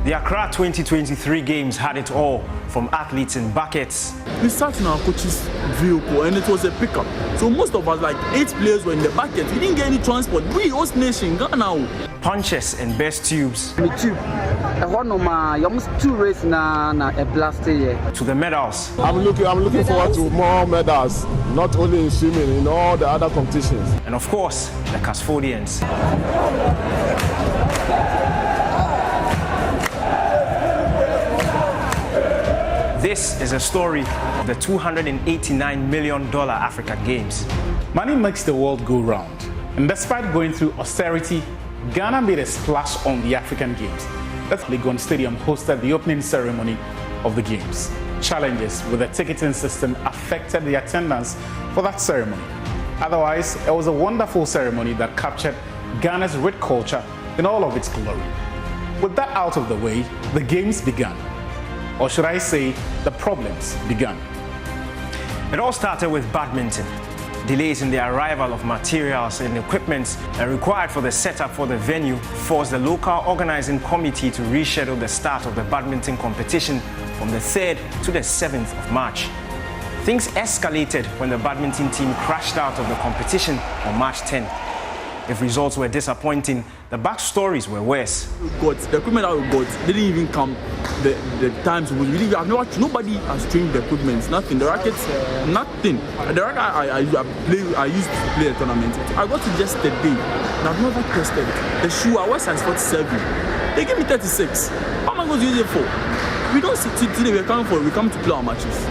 The Accra 2023 games had it all, from athletes in buckets. We sat in our coach's vehicle and it was a pickup. So most of us, like 8 players, were in the bucket. We didn't get any transport. We host nation, Ghana. Punches and best tubes. Me tube. Almost 2 races na a blast here. To the medals. I'm looking forward to more medals, not only in swimming, in all the other competitions. And of course, the custodians. This is a story of the $289 million African Games. Money makes the world go round. And despite going through austerity, Ghana made a splash on the African Games. That's Legon Stadium hosted the opening ceremony of the Games. Challenges with the ticketing system affected the attendance for that ceremony. Otherwise, it was a wonderful ceremony that captured Ghana's rich culture in all of its glory. With that out of the way, the Games began. Or should I say, the problems began. It all started with badminton. Delays in the arrival of materials and equipment required for the setup for the venue forced the local organizing committee to reschedule the start of the badminton competition from the 3rd to the 7th of March. Things escalated when the badminton team crashed out of the competition on March 10. If results were disappointing, the backstories were worse. The equipment that we got didn't even come the times we really have nobody has trained the equipment, nothing. The rackets, nothing. The racket I used to play a tournament. I got it just a day. And I've never tested it. The shoe I was size 47. They gave me 36. How am I going to use it for? We don't sit today, we come to play our matches.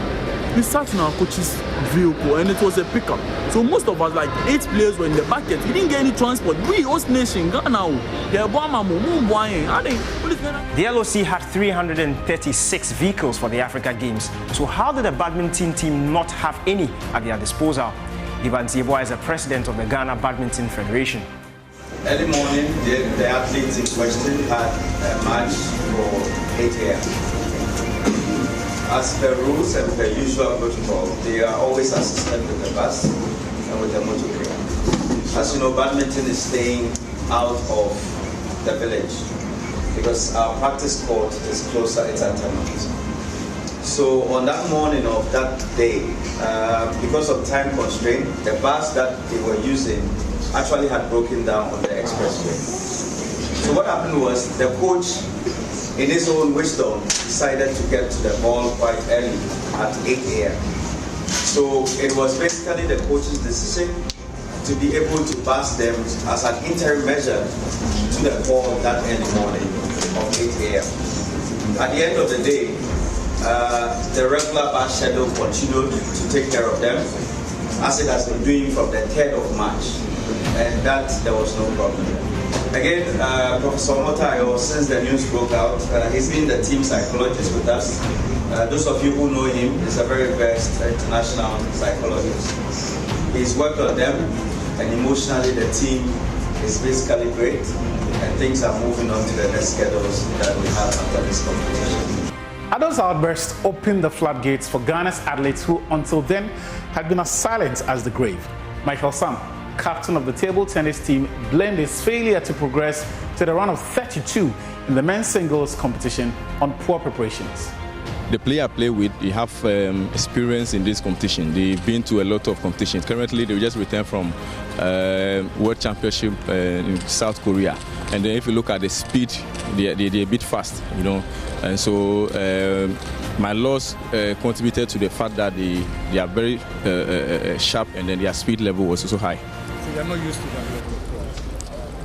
We sat in our coach's vehicle and it was a pickup. So most of us, like 8 players, were in the bucket. We didn't get any transport. We host nation, Ghana. The LOC had 336 vehicles for the Africa Games. So how did the badminton team not have any at their disposal? Ivan Zieboa is the president of the Ghana Badminton Federation. Early morning, the athletes in question had a match for 8 a.m. As per rules and per usual protocol, they are always assisted with the bus and with the motorway. As you know, badminton is staying out of the village because our practice court is closer, it's at Tamaki. So on that morning of that day, because of time constraint, the bus that they were using actually had broken down on the expressway. So what happened was the coach, in his own wisdom, decided to get to the ball quite early at 8 a.m. So it was basically the coach's decision to be able to pass them as an interim measure to the ball that early morning of 8 a.m. At the end of the day, the regular bus schedule continued to take care of them, as it has been doing from the 3rd of March, and that there was no problem. Again, Professor Motayo, since the news broke out, he's been the team psychologist with us. Those of you who know him, he's a very best international psychologist. He's worked on them, and emotionally the team is basically great, and things are moving on to the next schedules that we have after this competition. Adol's outburst opened the floodgates for Ghana's athletes who until then had been as silent as the grave. Michael Sam, captain of the table tennis team, blamed his failure to progress to the round of 32 in the men's singles competition on poor preparations. The player I play with, they have experience in this competition. They've been to a lot of competitions. Currently, they just returned from World Championship in South Korea. And then if you look at the speed, they're a bit fast, you know. And so my loss contributed to the fact that they are very sharp, and then their speed level was also high. So you're not used to that?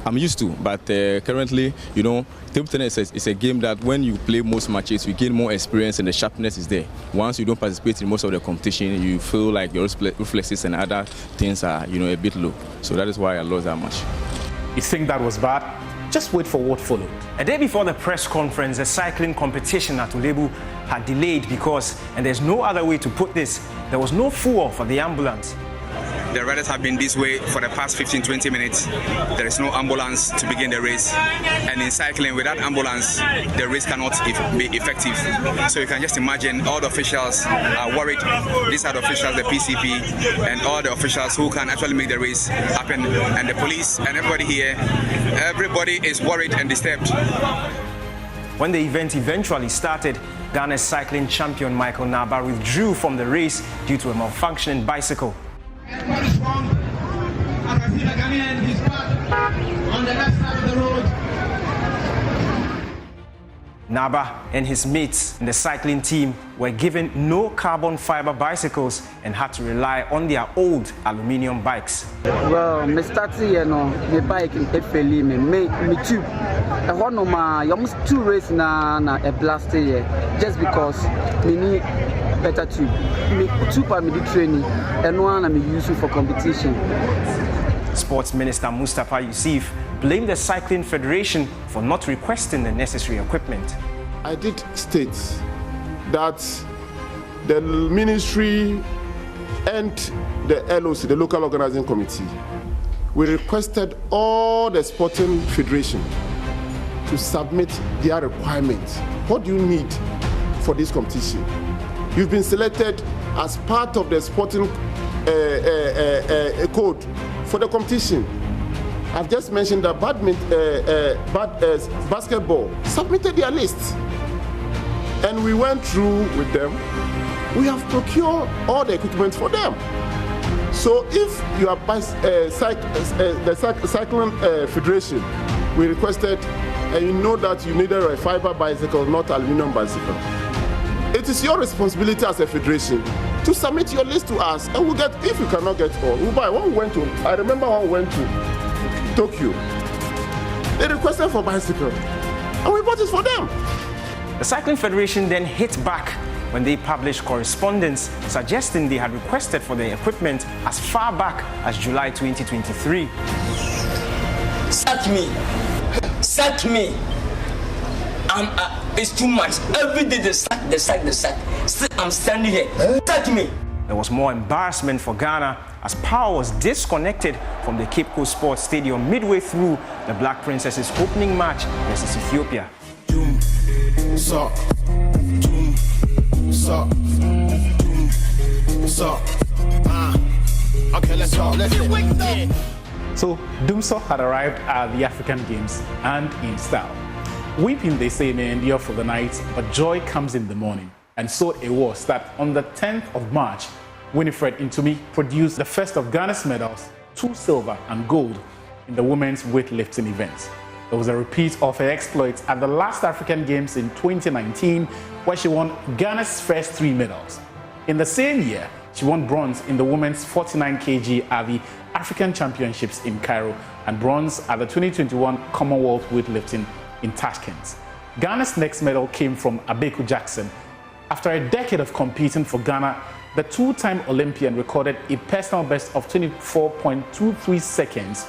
I'm used to, but currently, you know, table tennis is a game that when you play most matches, you gain more experience and the sharpness is there. Once you don't participate in most of the competition, you feel like your reflexes and other things are, you know, a bit low. So that is why I lost that much. You think that was bad? Just wait for what followed. A day before the press conference, the cycling competition at Ulebu had delayed because, and there's no other way to put this, there was no fuel for the ambulance. The riders have been this way for the past 15-20 minutes. There is no ambulance to begin the race. And in cycling, without ambulance, the race cannot be effective. So you can just imagine all the officials are worried. These are the officials, the PCP, and all the officials who can actually make the race happen. And the police and everybody here, everybody is worried and disturbed. When the event eventually started, Ghana's cycling champion Michael Naba withdrew from the race due to a malfunctioning bicycle. What is wrong? I can see the Ghanaian, he's back on the left side of the road. Naba and his mates in the cycling team were given no carbon fiber bicycles and had to rely on their old aluminium bikes. Well, me started here no, me bike in FLE, me tube. I want no ma, almost 2 race na a blast here, just because me need better tube. Me tube and me do training, and one I me use it for competition. Sports Minister Mustafa Yusuf blamed the Cycling Federation for not requesting the necessary equipment. I did state that the ministry and the LOC, the local organizing committee, we requested all the sporting federation to submit their requirements. What do you need for this competition? You've been selected as part of the sporting code for the competition. I've just mentioned that basketball submitted their list, and we went through with them. We have procured all the equipment for them. So if you are the cycling federation, we requested, and you know that you needed a fiber bicycle, not aluminum bicycle. It is your responsibility as a federation to submit your list to us, and we'll get. If you cannot get all, we'll buy. When we went to, I remember when we went to Tokyo, they requested for bicycle, and we bought it for them. The Cycling Federation then hit back when they published correspondence suggesting they had requested for the equipment as far back as July 2023. Sack me. It's too much. Every day they sack. Still, I'm standing here. Sack me. There was more embarrassment for Ghana as power was disconnected from the Cape Coast Sports Stadium midway through the Black Princesses' opening match versus Ethiopia. Okay, let's go. So, Dumso had arrived at the African Games and in style. Weeping, they say, may endure for the night, but joy comes in the morning. And so it was that on the 10th of March, Winifred Ntumi produced the first of Ghana's medals, 2 silver and gold, in the women's weightlifting event. There was a repeat of her exploits at the last African Games in 2019, where she won Ghana's first 3 medals. In the same year, she won bronze in the women's 49 kg at the African Championships in Cairo and bronze at the 2021 Commonwealth weightlifting in Tashkent. Ghana's next medal came from Abeku Jackson. After a decade of competing for Ghana, the 2-time Olympian recorded a personal best of 24.23 seconds.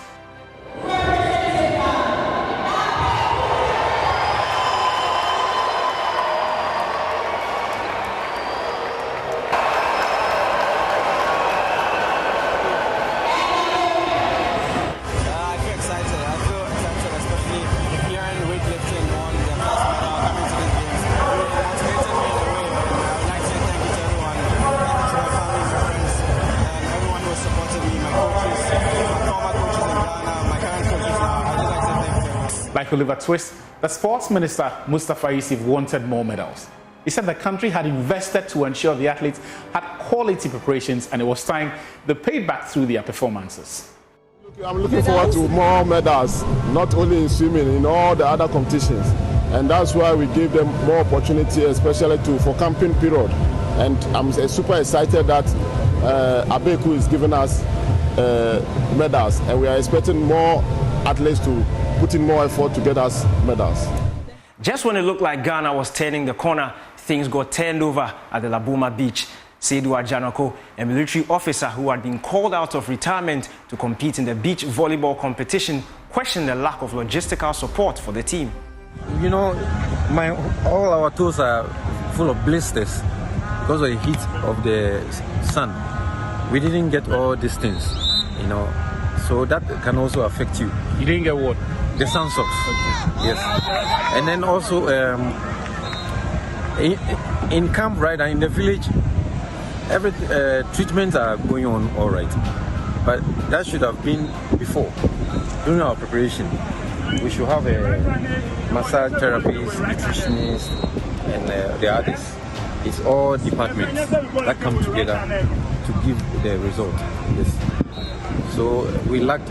Like Oliver Twist, the sports minister Mustafa Yusuf wanted more medals. He said the country had invested to ensure the athletes had quality preparations, and it was time they paid back through their performances. I'm looking forward to more medals, not only in swimming, in all the other competitions. And that's why we gave them more opportunity, especially for camping period. And I'm super excited that Abeku is giving us medals, and we are expecting more athletes to put in more effort to get us medals. Just when it looked like Ghana was turning the corner, things got turned over at the Labuma beach. Seydou Ajanoko, a military officer who had been called out of retirement to compete in the beach volleyball competition, questioned the lack of logistical support for the team. You know, all our toes are full of blisters because of the heat of the sun. We didn't get all these things, you know, so that can also affect you. You didn't get what? The sun socks. Okay. Yes. And then also in camp, right, in the village, every treatments are going on all right, but that should have been before, during our preparation. we should have a massage therapist, nutritionist, and the others. It's all departments that come together to give the result. Yes. So we lacked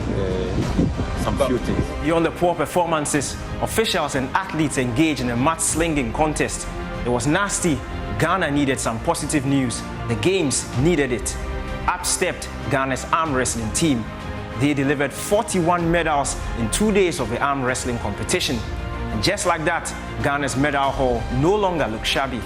some few things. Beyond the poor performances, officials and athletes engaged in a mud-slinging contest. It was nasty. Ghana needed some positive news. The games needed it. Up stepped Ghana's arm wrestling team. They delivered 41 medals in 2 days of the arm wrestling competition. And just like that, Ghana's medal haul no longer looked shabby.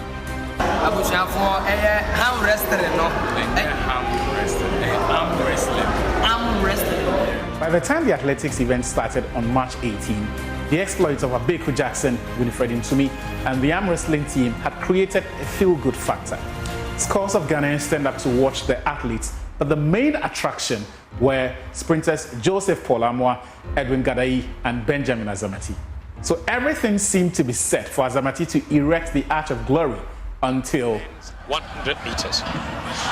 By the time the athletics event started on March 18, the exploits of Abeku Jackson, Winifred Nsumi, and the arm wrestling team had created a feel-good factor. Scores of Ghanaians turned up to watch the athletes, but the main attraction were sprinters Joseph Polamwa, Edwin Gadai, and Benjamin Azamati. So everything seemed to be set for Azamati to erect the Arch of Glory until 100 meters.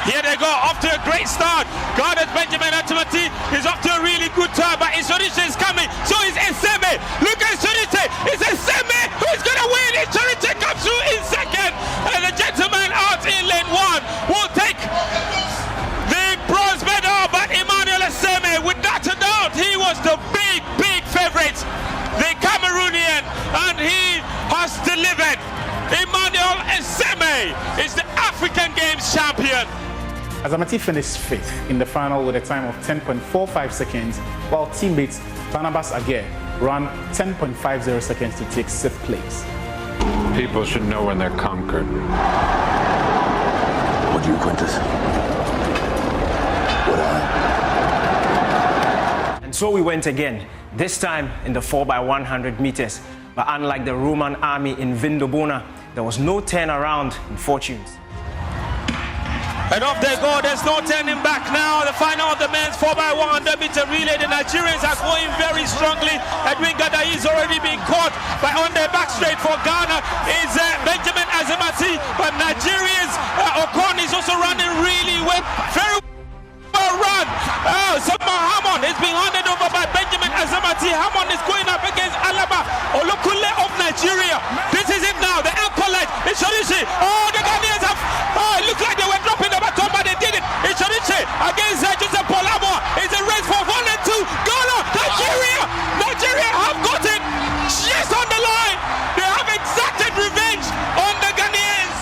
Here they go, off to a great start. Ghana's Benjamin Azamati is off to a really good turn, but Isoriche is coming. So is Eseme. Look at Isoriche. It's Eseme who's going to win. Isoriche comes through in second, and the gentleman out in lane 1 will take the bronze medal. But Emmanuel Eseme, without a doubt, he was the big favorite, the Cameroonian, and he has delivered. Emmanuel Eseme is the African Games champion. Azamati finished 5th in the final with a time of 10.45 seconds, while teammates Barnabas Aguirre ran 10.50 seconds to take 6th place. People should know when they're conquered. What do you, Quintus? What And so we went again, this time in the 4x100 meters. But unlike the Roman army in Vindobona, there was no turnaround in fortunes. And off they go, there's no turning back now. The final of the men's 4x100 meter relay. The Nigerians are going very strongly. Edwin Gadai is already being caught, but on their back straight for Ghana is Benjamin Azamati. But Nigerians, Okon is also running really well. Very well run. Somehow Hammond is being handed over by Benjamin Azamati. Hammond is going up against Alaba Olokule of Nigeria. This is it now. The Empolite. It's Shorishi. Oh, the Ghanaians have. Oh, it looked like they were dropping the baton, but they did it. It's Shorishi against Joseph Polamo. It's a race for 1 and 2. Ghana, Nigeria have got it just on the line. They have exacted revenge on the Ghanaians.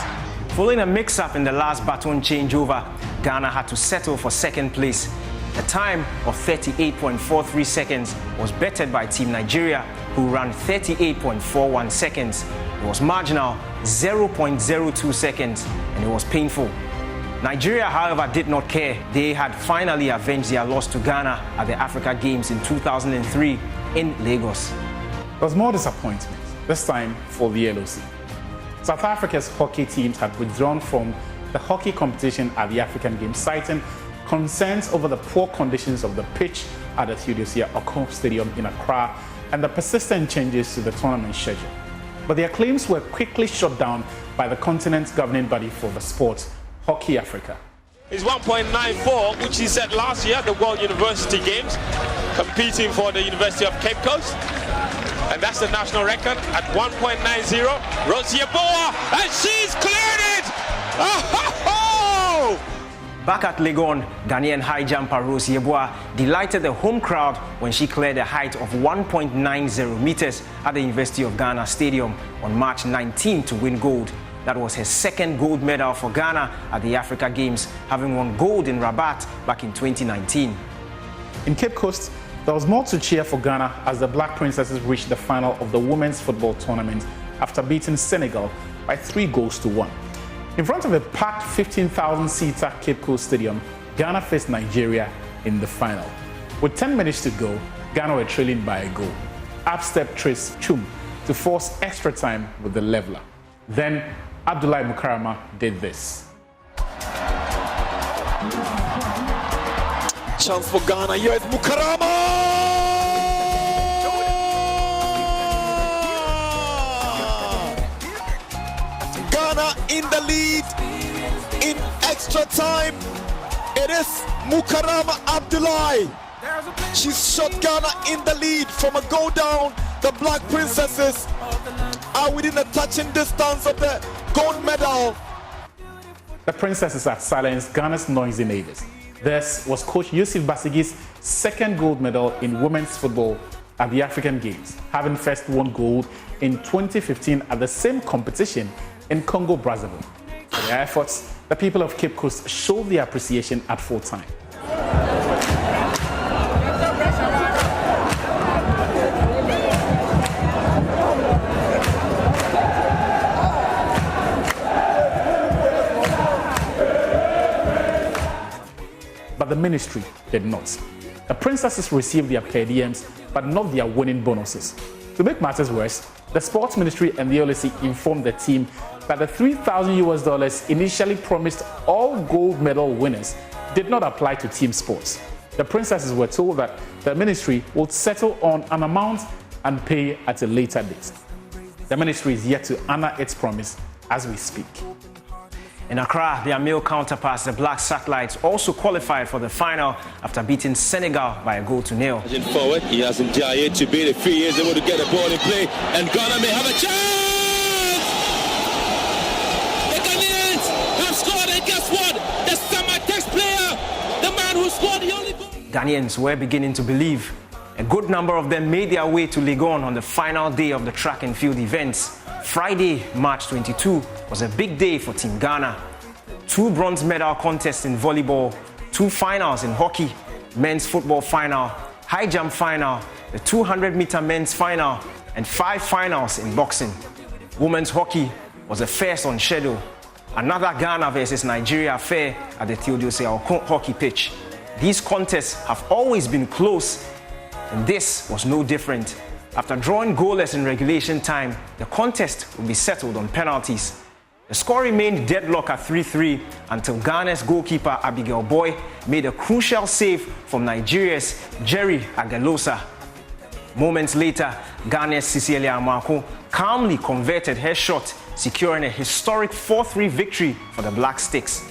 Following a mix-up in the last baton changeover, Ghana had to settle for 2nd place. A time of 38.43 seconds was bettered by Team Nigeria, who ran 38.41 seconds. It was marginal, 0.02 seconds, and it was painful. Nigeria, however, did not care. They had finally avenged their loss to Ghana at the Africa Games in 2003 in Lagos. There was more disappointment, this time for the LOC. South Africa's hockey teams had withdrawn from the hockey competition at the African Games, citing concerns over the poor conditions of the pitch at the Theodosia Okoh Stadium in Accra and the persistent changes to the tournament schedule. But their claims were quickly shut down by the continent's governing body for the sport, Hockey Africa. It's 1.94, which he set last year at the World University Games, competing for the University of Cape Coast. And that's the national record at 1.90. Rosie Yeboah, and she's cleared it! Oh! Back at Legon, Ghanaian high jumper Rose Yeboah delighted the home crowd when she cleared a height of 1.90 meters at the University of Ghana Stadium on March 19 to win gold. That was her 2nd gold medal for Ghana at the Africa Games, having won gold in Rabat back in 2019. In Cape Coast, there was more to cheer for Ghana as the Black Princesses reached the final of the women's football tournament after beating Senegal by 3-1. In front of a packed 15,000-seater Cape Coast Stadium, Ghana faced Nigeria in the final. With 10 minutes to go, Ghana were trailing by a goal. Up stepped Trace Chum to force extra time with the leveler. Then Abdullahi Mukarama did this. Chance for Ghana. Here is Mukarama. Ghana in the lead in extra time. It is Mukarama Abdullahi. She's shot Ghana in the lead from a goal down The Black Princesses are within a touching distance of the gold medal. The Princesses have silenced Ghana's noisy neighbors. This was Coach Yusuf Basigi's second gold medal in women's football at the African Games, having first won gold in 2015 at the same competition in Congo-Brazzaville. For their efforts, the people of Cape Coast showed their appreciation at full time. But the ministry did not. The Princesses received their per diems, but not their winning bonuses. To make matters worse, the sports ministry and the LSC informed the team that the $3,000 initially promised all gold medal winners did not apply to team sports. The Princesses were told that the ministry would settle on an amount and pay at a later date. The ministry is yet to honor its promise as we speak. In Accra, their male counterparts, the Black Satellites, also qualified for the final after beating Senegal by 1-0. Forward, he has Ndiaye to beat it. 3 years able to get the ball in play, and Ghana may have a chance. The Ghanaians have scored, and guess what? The Samatex player, the man who scored the only goal. Ghanaians were beginning to believe. A good number of them made their way to Legon on the final day of the track and field events. Friday, March 22, was a big day for Team Ghana. 2 bronze medal contests in volleyball, 2 finals in hockey, men's football final, high jump final, the 200-meter men's final, and 5 finals in boxing. Women's hockey was the first on schedule. Another Ghana versus Nigeria affair at the Theodose Aokun hockey pitch. These contests have always been close, and this was no different. After drawing goalless in regulation time, the contest will be settled on penalties. The score remained deadlock at 3-3 until Ghana's goalkeeper Abigail Boy made a crucial save from Nigeria's Jerry Agalosa. Moments later, Ghana's Cecilia Amako calmly converted her shot, securing a historic 4-3 victory for the Black Sticks.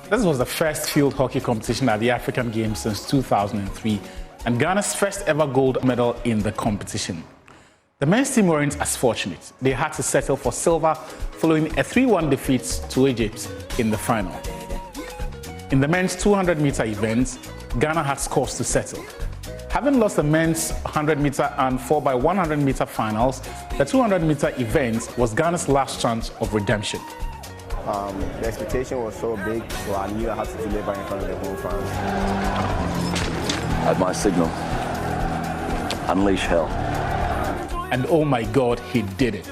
This was the first field hockey competition at the African Games since 2003 and Ghana's first ever gold medal in the competition. The men's team weren't as fortunate. They had to settle for silver following a 3-1 defeat to Egypt in the final. In the men's 200-meter event, Ghana had scores to settle. Having lost the men's 100-meter and 4x100-meter finals, the 200-meter event was Ghana's last chance of redemption. The expectation was so big, so I knew I had to deliver in front of the whole fans. At my signal, unleash hell. And oh my God, he did it.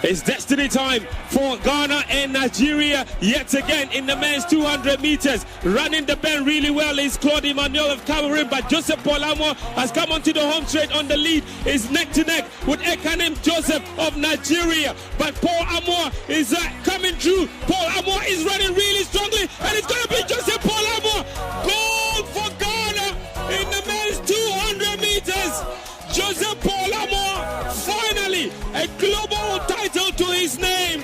It's destiny time for Ghana and Nigeria yet again in the men's 200 meters. Running the bend really well is Claude Emmanuel of Cameroon, but Joseph Paul Amour has come onto the home straight on the lead. Is neck to neck with Ekanem Joseph of Nigeria, but Paul Amour is coming through. Paul Amour is running really strongly, and it's going to be Joseph Paul Amour. Gold for Ghana in the men's 200 meters. Joseph Paul Amour, finally a global title to his name.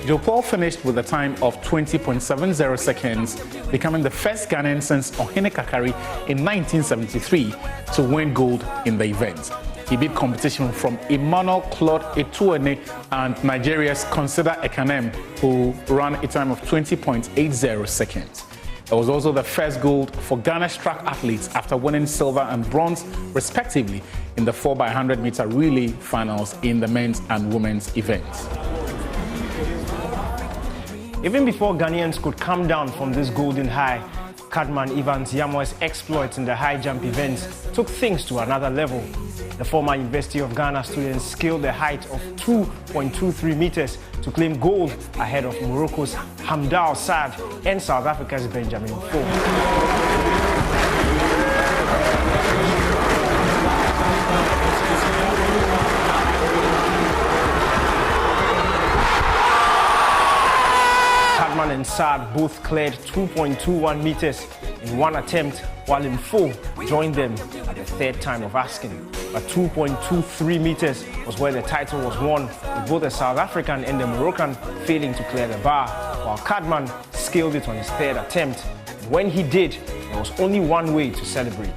Joe Paul finished with a time of 20.70 seconds, becoming the first Ghanaian since Ohene Kakari in 1973 to win gold in the event. He beat competition from Emmanuel Claude Etuene and Nigeria's Consider Ekanem, who ran a time of 20.80 seconds. It was also the first gold for Ghana's track athletes after winning silver and bronze, respectively, in the 4x100-meter relay finals in the men's and women's events. Even before Ghanaians could come down from this golden high, Cadman Evans Yamo's exploits in the high jump events took things to another level. The former University of Ghana student scaled the height of 2.23 meters to claim gold ahead of Morocco's Hamdal Saad and South Africa's Benjamin Foh. And Saad both cleared 2.21 meters in one attempt, while Mfo joined them at the third time of asking. But 2.23 meters was where the title was won, with both the South African and the Moroccan failing to clear the bar, while Cadman scaled it on his third attempt. And when he did, there was only one way to celebrate.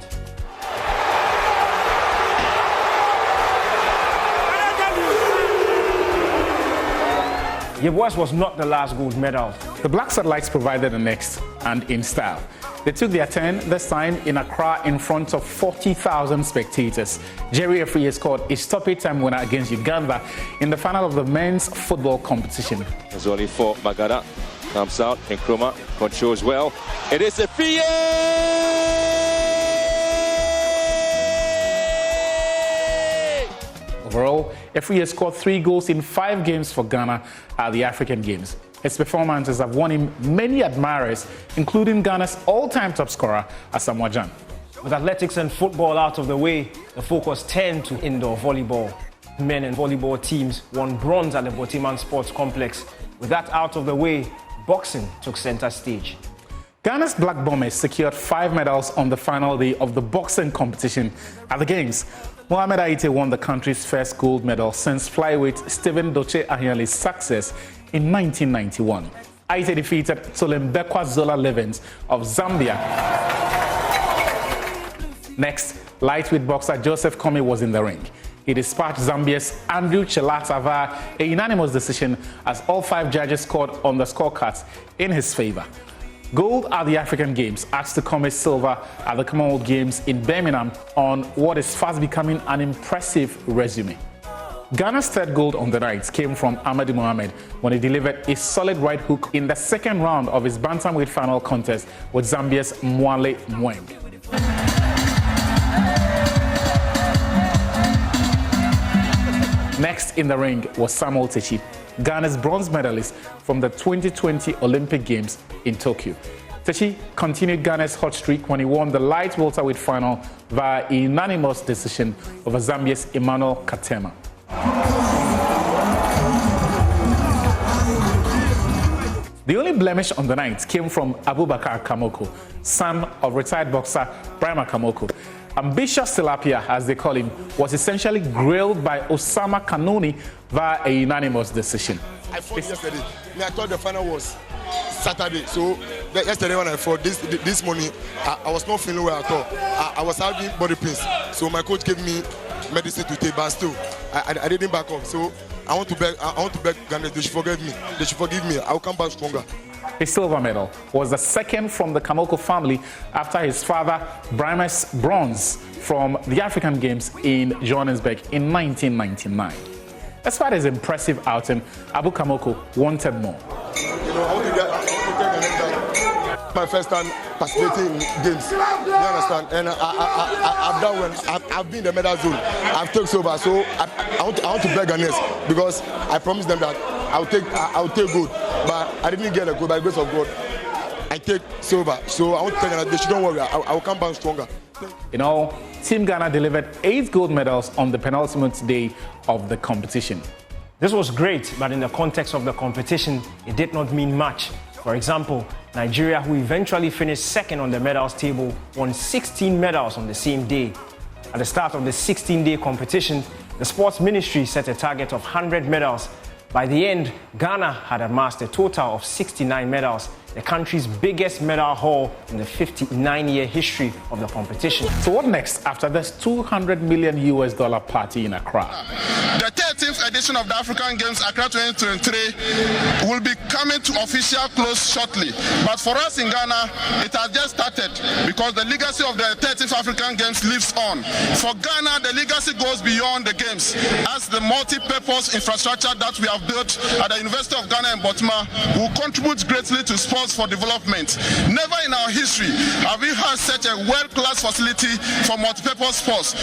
Yeboah's was not the last gold medal. The Black Satellites provided the next, and in style. They took their turn, this time in Accra in front of 40,000 spectators. Jerry Afriyie scored a stoppage time winner against Uganda in the final of the men's football competition. There's only 4. Magada comes out, Nkrumah controls well. It is Afriyie! Overall, Afriyie scored 3 goals in 5 games for Ghana at the African Games. His performances have won him many admirers, including Ghana's all-time top scorer, Asamoah Gyan. With athletics and football out of the way, the focus turned to indoor volleyball. Men and volleyball teams won bronze at the Botiman Sports Complex. With that out of the way, boxing took center stage. Ghana's Black Bombers secured 5 medals on the final day of the boxing competition at the Games. Mohamed Aite won the country's first gold medal since flyweight Stephen Doche Ahiale's success in 1991. Aite defeated Tolembekwa Zola Levens of Zambia. Next, lightweight boxer Joseph Kome was in the ring. He dispatched Zambia's Andrew Chelata via a unanimous decision as all 5 judges scored on the scorecards in his favor. Gold at the African Games adds to Kome's silver at the Commonwealth Games in Birmingham on what is fast becoming an impressive resume. Ghana's third gold on the night came from Amadi Mohamed when he delivered a solid right hook in the second round of his bantamweight final contest with Zambia's Mwale Mweng. Next in the ring was Samuel Techi, Ghana's bronze medalist from the 2020 Olympic Games in Tokyo. Techi continued Ghana's hot streak when he won the light welterweight final via a unanimous decision over Zambia's Emmanuel Katema. The only blemish on the night came from Abubakar Kamoko, son of retired boxer Brahma Kamoko. Ambitious Tilapia, as they call him, was essentially grilled by Osama Kanoni via a unanimous decision. I fought yesterday. I thought the final was Saturday. So yesterday when I fought, this morning, I was not feeling well at all. I was having body pains. So my coach gave me medicine to take, but still, I didn't back off. So I want to beg Ghana, they should forgive me. They should forgive me. I will come back stronger. His silver medal was the second from the Kamoko family after his father Brahma's bronze from the African Games in Johannesburg in 1999. Despite his impressive outing, Abu Kamoko wanted more. I want to get my first time participating in games. You understand? And I've done well. I've been in the medal zone. I've taken silver, so I want to beg Ghanaians because I promised them that I'll take gold, but I didn't get a gold by the grace of God. I take silver, so I want to tell Ghana they shouldn't worry. I will come back stronger. In all, Team Ghana delivered 8 gold medals on the penultimate day of the competition. This was great, but in the context of the competition, it did not mean much. For example, Nigeria, who eventually finished second on the medals table, won 16 medals on the same day. At the start of the 16-day competition, the sports ministry set a target of 100 medals. By the end, Ghana had amassed a total of 69 medals, the country's biggest medal haul in the 59-year history of the competition. So what next after this $200 million party in Accra? The 13th edition of the African Games Accra 2023 will be coming to official close shortly. But for us in Ghana, it has just started because the legacy of the 13th African Games lives on. For Ghana, the legacy goes beyond the Games as the multi-purpose infrastructure that we have built at the University of Ghana in Botima will contribute greatly to sports for development. Never in our history have we had such a world-class facility for multi-purpose sports.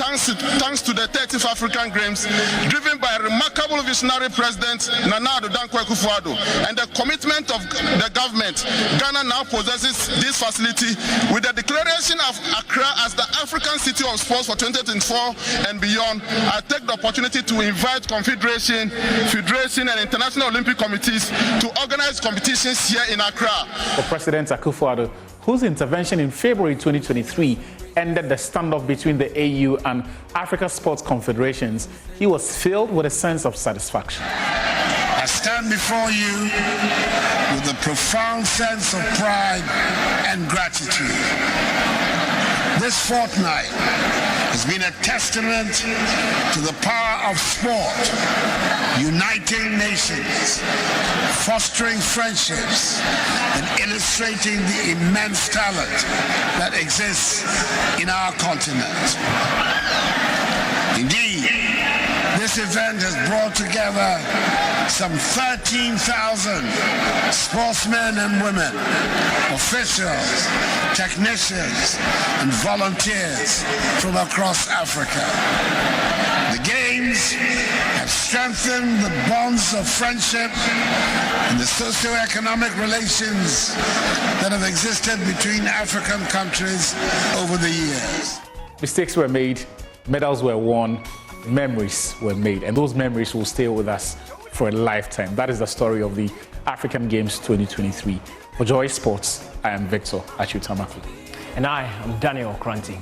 Thanks to the 13th African Games, driven by a remarkable visionary president, Nana Addo Dankwa Akufo-Addo, and the commitment of the government, Ghana now possesses this facility with the declaration of Accra as the African City of Sports for 2024 and beyond. I take the opportunity to invite Confederation, Federation, and International Olympic Committees to organize competitions here in Accra. For President Akufo-Addo, whose intervention in February 2023 ended the standoff between the AU and Africa Sports Confederations, he was filled with a sense of satisfaction. I I stand before you with a profound sense of pride and gratitude. This fortnight has been a testament to the power of sport, uniting nations, fostering friendships, and illustrating the immense talent that exists in our continent. Indeed, this event has brought together some 13,000 sportsmen and women, officials, technicians, and volunteers from across Africa. The Games have strengthened the bonds of friendship and the socio-economic relations that have existed between African countries over the years. Mistakes were made, medals were won, memories were made, and those memories will stay with us for a lifetime. That is the story of the African Games 2023. For Joy Sports, I am Victor Achutamaku. And I am Daniel Kranti.